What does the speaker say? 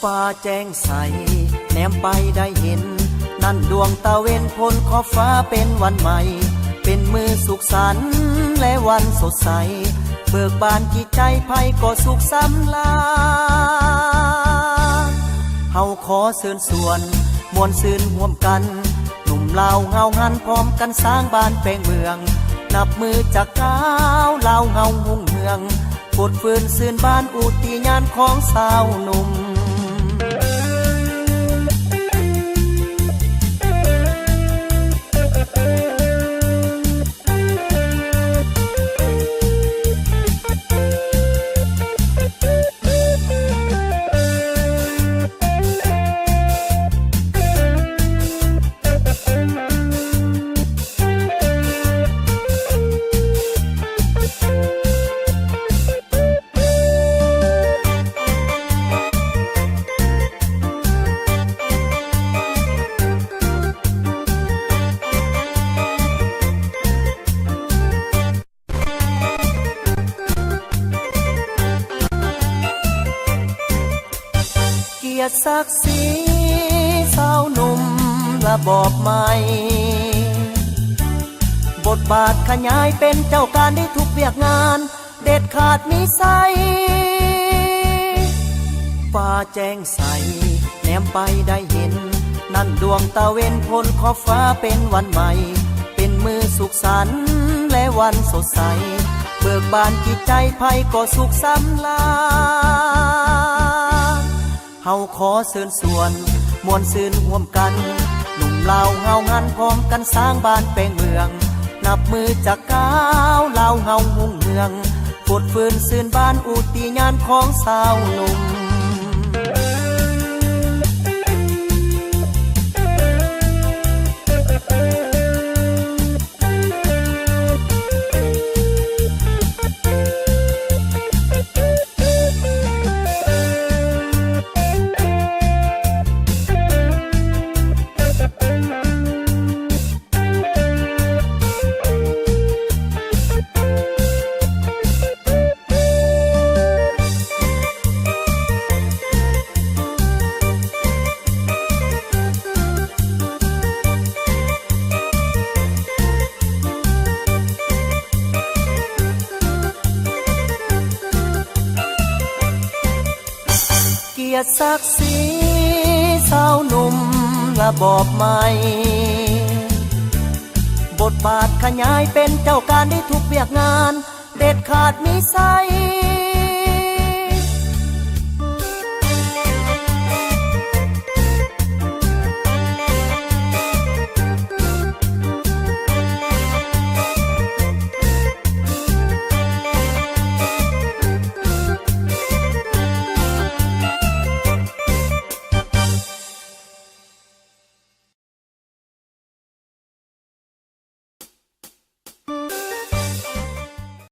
ฟ้าแจ้งใสแนมไปได้เห็นนั่นดวงตะเวนพ้นขอบฟ้าเป็นวันใหม่เป็นมือสุขสันต์และวันสดใสเบิกบานจิตใจภัยก็สุขสำลาเฮาขอเชิญส่วนมวลซื่นร่วมกันหนุ่มลาวเฮาหันพร้อมกันสร้างบ้านแปลงเมืองนับมือจากก้าวลาวเฮาหุ่งเมืองปดฟืนซื่นบ้านอุติญาณของสาวหนุ่มศักดิ์ศรีสาวหนุ่มระบอบใหม่บทบาทขยายเป็นเจ้าการได้ทุกเวียกงานเด็ดขาดมิใสฟ้าแจ้งใสแนมไปได้เห็นนั่นดวงตะเวนพ้นขอบฟ้าเป็นวันใหม่เป็นมือสุขสันต์และวันสดใสเบิกบานจิตใจภัยก็สุขสำลาเฮาขอเชิญส่วนมวลซื่นร่วมกันหนุ่มลาวเฮาหันพร้อมกันสร้างบ้านแปลงเมืองนับมือจากก้าวลาวเฮาหุ่งเมืองปดฟืนซื่นบ้านอุติญาณของสาวหนุ่มศักดิ์ศรีสาวหนุ่มระบอบใหม่บทบาทขยายเป็นเจ้าการได้ทุกเวียกงานเด็ดขาดมิใส